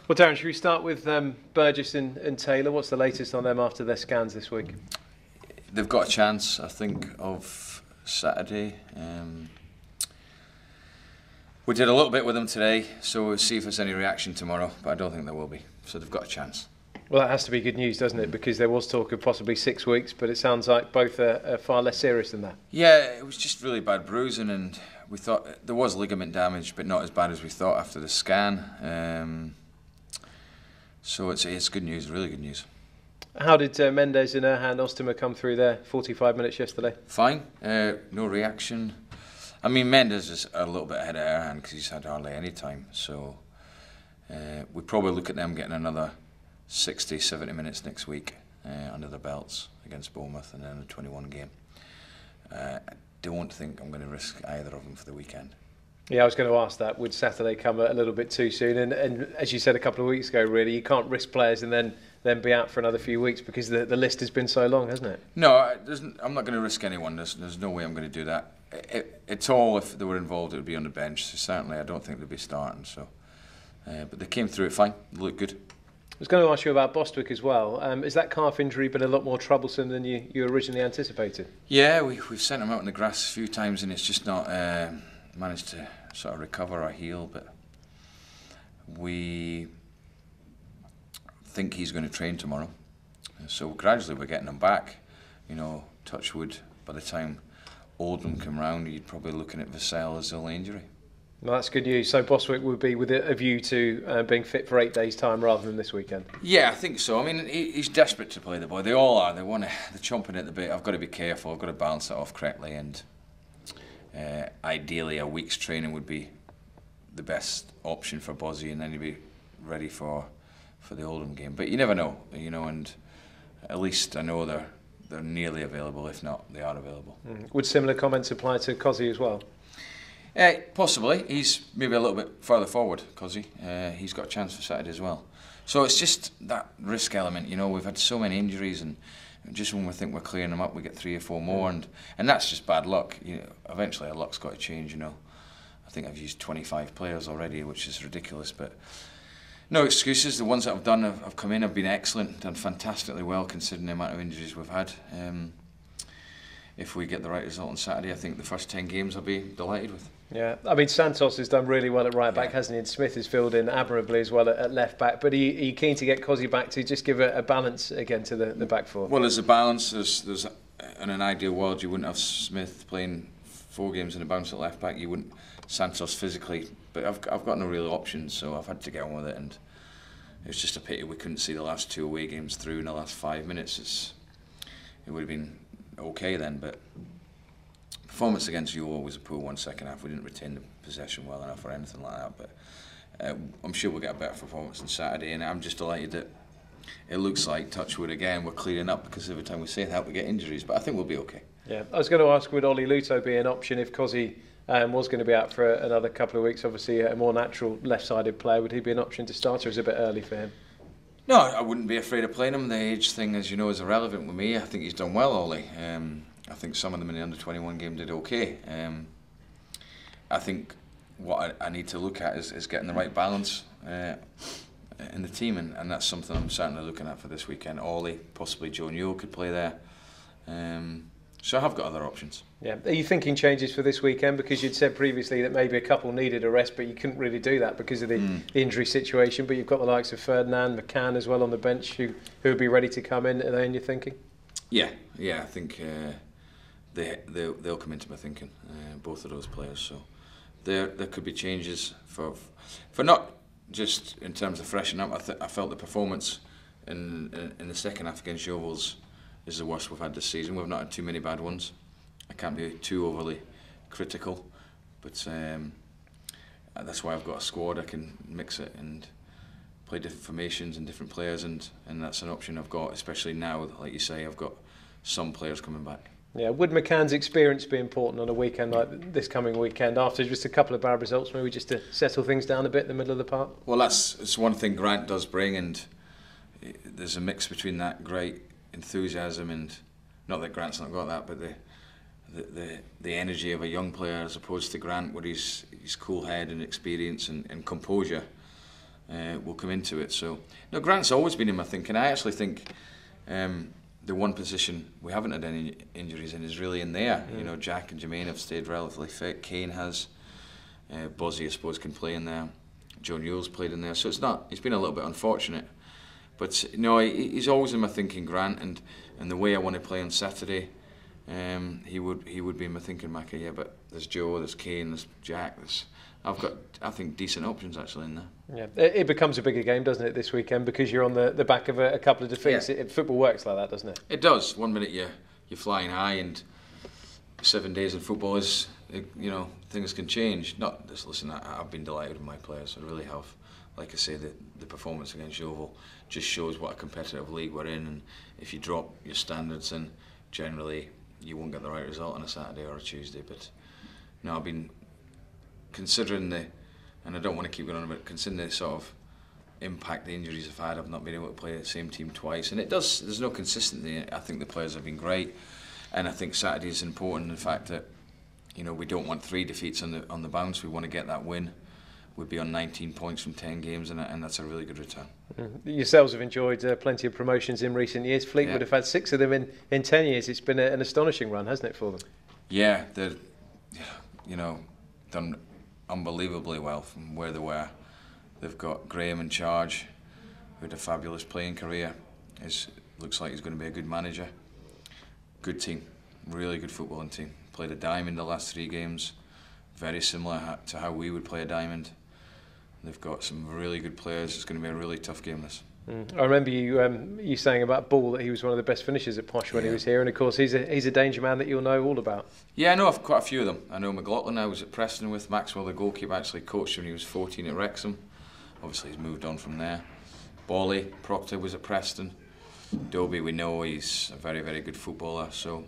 Well, Darren, should we start with Burgess and Taylor? What's the latest on them after their scans this week? They've got a chance, I think, of Saturday. We did a little bit with them today, so we'll see if there's any reaction tomorrow, but I don't think there will be. So they've got a chance. Well, that has to be good news, doesn't it? Because there was talk of possibly 6 weeks, but it sounds like both are far less serious than that. Yeah, it was just really bad bruising, and we thought there was ligament damage, but not as bad as we thought after the scan. So it's good news, really good news. How did Mendes and Erhan Ostema come through their 45 minutes yesterday? Fine, no reaction. I mean, Mendes is a little bit ahead of Erhan because he's had hardly any time. So we probably look at them getting another 60, 70 minutes next week under their belts against Bournemouth and then a 21 game. I don't think I'm going to risk either of them for the weekend. Yeah, I was going to ask that. Would Saturday come a little bit too soon? And as you said a couple of weeks ago, really, you can't risk players and then be out for another few weeks because the list has been so long, hasn't it? No, I'm not going to risk anyone. There's no way I'm going to do that. It's all, if they were involved, it would be on the bench. So certainly, I don't think they'd be starting. So, but they came through it fine. They looked good. I was going to ask you about Bostwick as well. Has that calf injury been a lot more troublesome than you originally anticipated? Yeah, we've sent him out in the grass a few times and it's just not managed to sort of recover or heal. But we think he's going to train tomorrow. So gradually we're getting him back. You know, touch wood, by the time Oldham come round, you'd probably looking at Vassell as only injury. Well, that's good news. So Bostwick would be with a view to being fit for 8 days' time rather than this weekend. Yeah, I think so. I mean, he's desperate to play, the boy. They all are. They're chomping at the bit. I've got to be careful. I've got to balance it off correctly. And ideally, a week's training would be the best option for Bozzy, and then he'd be ready for the Oldham game. But you never know, you know. And at least I know they're nearly available. If not, they are available. Would similar comments apply to Cozzy as well? Possibly. He's maybe a little bit further forward, Cozzy. He's got a chance for Saturday as well. So it's just that risk element, you know. We've had so many injuries, and just when we think we're clearing them up, we get 3 or 4 more, and that's just bad luck. You know, eventually our luck's got to change, you know. I think I've used 25 players already, which is ridiculous, but no excuses. The ones that I've done have come in, have been excellent, done fantastically well considering the amount of injuries we've had. If we get the right result on Saturday, I think the first 10 games I'll be delighted with. Yeah, I mean, Santos has done really well at right back, hasn't he? And Smith has filled in admirably as well at left back. But are you keen to get Cozzy back to just give a balance again to the back four? Well, there's a balance. There's in an ideal world, you wouldn't have Smith playing 4 games in a bounce at left back. You wouldn't Santos physically. But I've got no real options, so I've had to get on with it. And it's just a pity we couldn't see the last 2 away games through in the last 5 minutes. It would have been okay then, but performance against you always a poor one second half. We didn't retain the possession well enough or anything like that, but I'm sure we'll get a better performance on Saturday, and I'm just delighted that it looks like, touch wood again, we're clearing up, because every time we say that we get injuries, but I think we'll be okay. Yeah, I was going to ask, would Ollie Luto be an option if Cozzy was going to be out for another couple of weeks? Obviously a more natural left-sided player, would he be an option to start, or is it a bit early for him? No, I wouldn't be afraid of playing him. The age thing, as you know, is irrelevant with me. I think he's done well, Ollie. I think some of them in the under-21 game did okay. I think what I need to look at is getting the right balance in the team, and that's something I'm certainly looking at for this weekend. Ollie, possibly Joe Newell could play there. So I have got other options. Yeah. Are you thinking changes for this weekend? Because you'd said previously that maybe a couple needed a rest, but you couldn't really do that because of the injury situation. But you've got the likes of Ferdinand, McCann as well on the bench who would be ready to come in. Are they in your thinking? Yeah, I think they'll come into my thinking, both of those players. So there could be changes for not just in terms of freshening up. I felt the performance in the second half against Yeovils is the worst we've had this season. We've not had too many bad ones. I can't be too overly critical, but that's why I've got a squad. I can mix it and play different formations and different players, and that's an option I've got, especially now, like you say, I've got some players coming back. Yeah, would McCann's experience be important on a weekend like this coming weekend after just a couple of bad results, maybe just to settle things down a bit in the middle of the park? Well, it's one thing Grant does bring, and there's a mix between that great enthusiasm and, not that Grant's not got that, but the energy of a young player as opposed to Grant with his cool head and experience and composure. will come into it. So, no, Grant's always been in my thinking. I actually think the one position we haven't had any injuries in is really in there. You know, Jack and Jermaine have stayed relatively fit. Kane has. Bozzy, I suppose, can play in there. Joe Newell's played in there. So it's been a little bit unfortunate. But no, he's always in my thinking, Grant, and the way I want to play on Saturday, he would be in my thinking, Macca. Yeah, but there's Joe, there's Kane, there's Jack. I've got, I think, decent options actually in there. Yeah, it becomes a bigger game, doesn't it, this weekend, because you're on the back of a couple of defeats. Yeah. Football works like that, doesn't it? It does. 1 minute you're flying high, and 7 days in football is, you know, things can change. Listen, I've been delighted with my players. I really have. Like I say, the performance against Yeovil just shows what a competitive league we're in, and if you drop your standards, then generally you won't get the right result on a Saturday or a Tuesday. But no, I've been considering and I don't want to keep going on about it, considering the sort of impact the injuries have had. I've not been able to play the same team twice, and there's no consistency. I think the players have been great, and I think Saturday is important in the fact that, you know, we don't want 3 defeats on the bounce. We want to get that win. We'd be on 19 points from 10 games, and that's a really good return. Yourselves have enjoyed plenty of promotions in recent years. Fleetwood have had 6 of them in 10 years. It's been an astonishing run, hasn't it, for them? Yeah, they're, you know, done unbelievably well from where they were. They've got Graham in charge, who had a fabulous playing career. Looks like he's going to be a good manager. Good team, really good footballing team. Played a diamond the last 3 games, very similar to how we would play a diamond. They've got some really good players. It's going to be a really tough game, this. I remember you saying about Ball that he was one of the best finishers at Posh when he was here, and of course he's a danger man that you'll know all about. Yeah, I know quite a few of them. I know McLaughlin. I was at Preston with Maxwell, the goalkeeper. Actually coached him when he was 14 at Wrexham. Obviously he's moved on from there. Bally Proctor was at Preston. Dobie, we know he's a very, very good footballer. So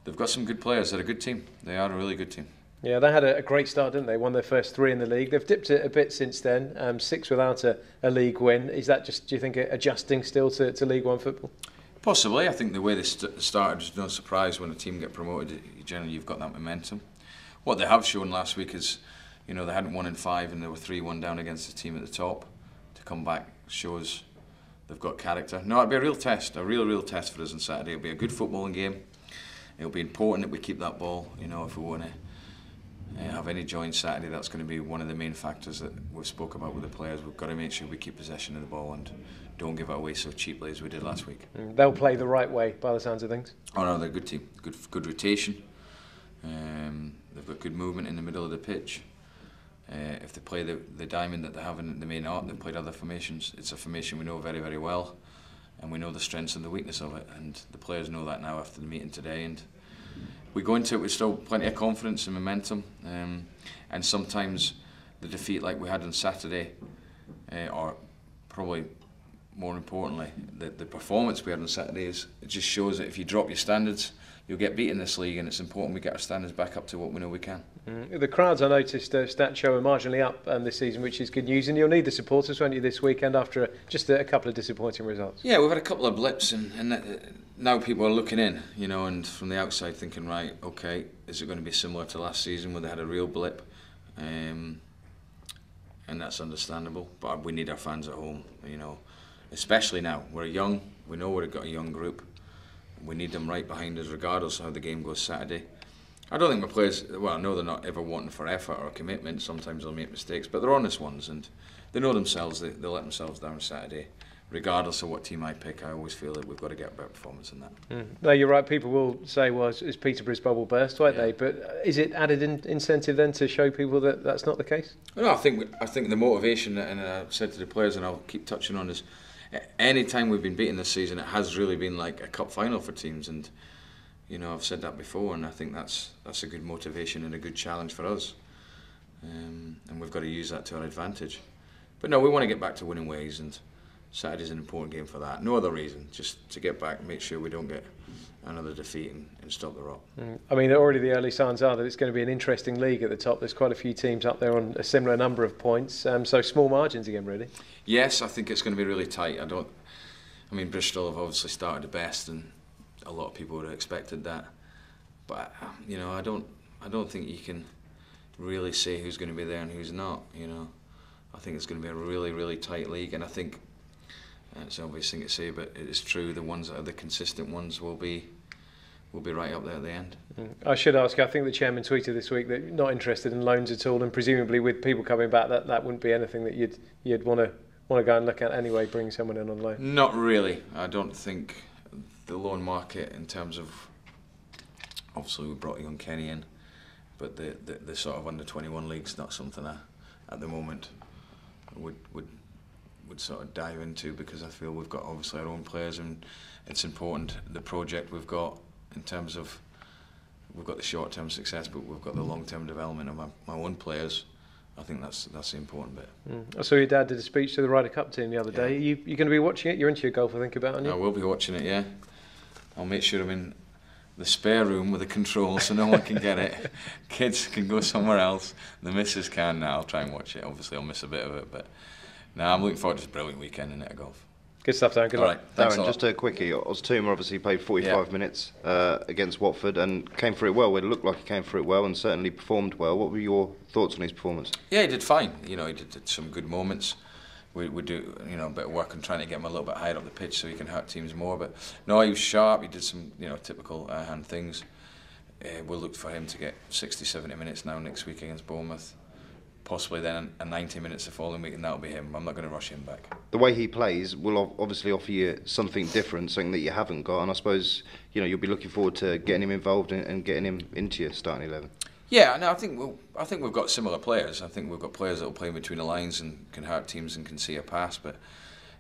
they've got some good players. They're a good team. They are a really good team. Yeah, they had a great start, didn't they? Won their first 3 in the league. They've dipped it a bit since then. 6 without a league win. Is that just, do you think, adjusting still to League One football? Possibly. I think the way they started is no surprise. When a team get promoted, generally you've got that momentum. What they have shown last week is, you know, they hadn't won in 5 and they were 3-1 down against the team at the top. To come back shows they've got character. No, it'll be a real test, a real test for us on Saturday. It'll be a good footballing game. It'll be important that we keep that ball. You know, if we want to have any joy on Saturday, that's going to be one of the main factors that we've spoke about with the players. We've got to make sure we keep possession of the ball and don't give it away so cheaply as we did last week. They'll play the right way by the sounds of things. Oh no, they're a good team. Good rotation. They've got good movement in the middle of the pitch. If they play the diamond that they have in the main art, they've played other formations. It's a formation we know very, very well, and we know the strengths and the weakness of it, and the players know that now after the meeting today. And we go into it with still plenty of confidence and momentum, and sometimes the defeat like we had on Saturday, or probably more importantly, the performance we had on Saturday, it just shows that if you drop your standards, you'll get beat in this league, and it's important we get our standards back up to what we know we can. The crowds, I noticed, stats show are marginally up this season, which is good news, and you'll need the supporters, won't you, this weekend after just a couple of disappointing results? Yeah, we've had a couple of blips, and now people are looking in, you know, and from the outside thinking, right, okay, is it going to be similar to last season where they had a real blip? And that's understandable, but we need our fans at home, you know, especially now. We're young, we know we've got a young group. We need them right behind us regardless of how the game goes Saturday. I don't think my players, well, I know they're not ever wanting for effort or commitment. Sometimes they'll make mistakes, but they're honest ones, and they know themselves. They let themselves down Saturday. Regardless of what team I pick, I always feel that we've got to get a better performance than that. No, you're right. People will say, well, it's Peterborough's bubble burst, won't they? But is it added incentive then to show people that that's not the case? No, I think the motivation, and I've said to the players, and I'll keep touching on this, any time we've been beaten this season, it has really been like a cup final for teams, and you know, I've said that before, and I think that's a good motivation and a good challenge for us, and we've got to use that to our advantage. But no, we want to get back to winning ways, and Saturday's an important game for that. No other reason, just to get back and make sure we don't get another defeat and stop the rot. I mean, already the early signs are that it's going to be an interesting league at the top. There's quite a few teams up there on a similar number of points, so small margins again, really. Yes, I think it's going to be really tight. I mean, Bristol have obviously started the best, and a lot of people would have expected that. But you know, I don't think you can really say who's going to be there and who's not. You know, I think it's going to be a really, really tight league, and I think it's an obvious thing to say, but it is true. The ones that are the consistent ones will be right up there at the end. I should ask you, I think the chairman tweeted this week that you're not interested in loans at all, and presumably with people coming back, that wouldn't be anything that you'd want to go and look at anyway, bring someone in on loan. Not really. I don't think the loan market, in terms of, obviously we brought young Kenny in, but the sort of under 21 league's not something I, at the moment, would sort of dive into, because I feel we've got obviously our own players, and it's important, the project we've got, in terms of, we've got the short-term success, but we've got the long-term development of my own players. I think that's the important bit. I saw your dad did a speech to the Ryder Cup team the other day. You're going to be watching it? You're into your golf, I think, aren't you? I will be watching it, yeah. I'll make sure I'm in the spare room with the control so no one can get it. Kids can go somewhere else. The missus can. Now I'll try and watch it. Obviously I'll miss a bit of it, but now I'm looking forward to this brilliant weekend in it of golf. Good stuff, Darren. Good luck. Right, Darren, just a quickie. Oztumer obviously played 45 minutes against Watford and came through it well. It looked like he came through it well and certainly performed well. What were your thoughts on his performance? Yeah, he did fine. He did some good moments. We do a bit of work on trying to get him a little bit higher up the pitch so he can hurt teams more. But no, he was sharp. He did some typical hand things. We'll look for him to get 60-70 minutes now next week against Bournemouth. Possibly then a 90 minutes the following week, and that'll be him. I'm not going to rush him back. The way he plays will obviously offer you something different, something that you haven't got, and I suppose you'll be looking forward to getting him involved and getting him into your starting 11. Yeah, no, I think we've got similar players. I think we've got players that will play between the lines and can hurt teams and can see a pass, but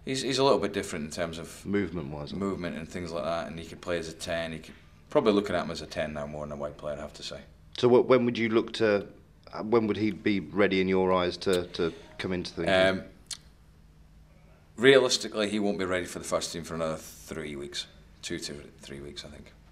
he's a little bit different in terms of movement and things like that. And he could play as a 10. He could probably looking at him as a 10 now more than a wide player, I have to say. So when would you look to? When would he be ready in your eyes to come into the game? Realistically, he won't be ready for the first team for another 3 weeks, 2 to 3 weeks, I think.